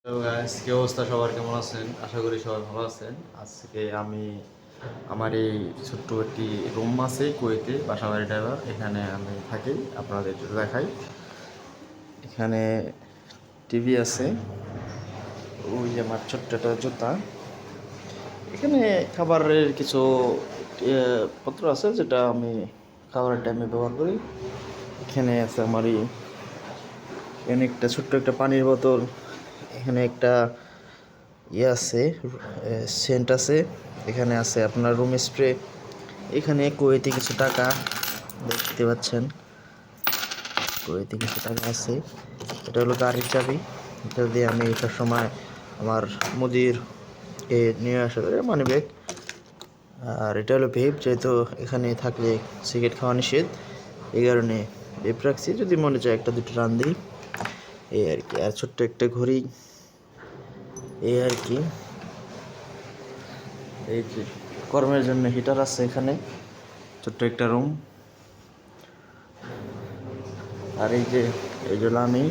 Hello guys, কি অবস্থা? সবার কেমন আছেন? আশা করি সবাই ভালো আছেন। আজকে আমি আমার এই ছোট্ট একটি রুম আছে কুয়েতে, বাসা বাড়ি ড্রাইভার, এখানে আমি থাকি। আপনাদের একটু দেখাই। এখানে টিভি আছে, ওই যে আমার ছোট্ট একটা জুতা। এখানে খাবারের কিছু পত্র আছে যেটা আমি খাবারের টাইমে ব্যবহার করি। এখানে আছে আমার এখানে একটা ছোট্ট একটা পানির বোতল। এখানে একটা আছে, সেন্ট আছে। এখানে আছে আপনার রুম স্প্রে। এখানে কুয়েতে কিছু টাকা দেখতে পাচ্ছেন, কুয়েতে কিছু টাকা আছে। এটা হলো গাড়ির চাবি, এটা দিয়ে আমি সব সময় আমার মুদির নিয়ে আসা করে মানি ব্যাগ। আর এটা হলো ভেপ, যেহেতু এখানে থাকলে সিগারেট খাওয়া নিষেধ, এই কারণে ভেপ রাখছি, যদি মনে চায় একটা দুটো রান দিই, এই আর কি। আর ছোট্ট একটা ঘড়ি, এই আর কি। এই যে কর্মের জন্য হিটার আছে এখানে, ছোট্ট একটা রুম। আর এই যে হলো আমি।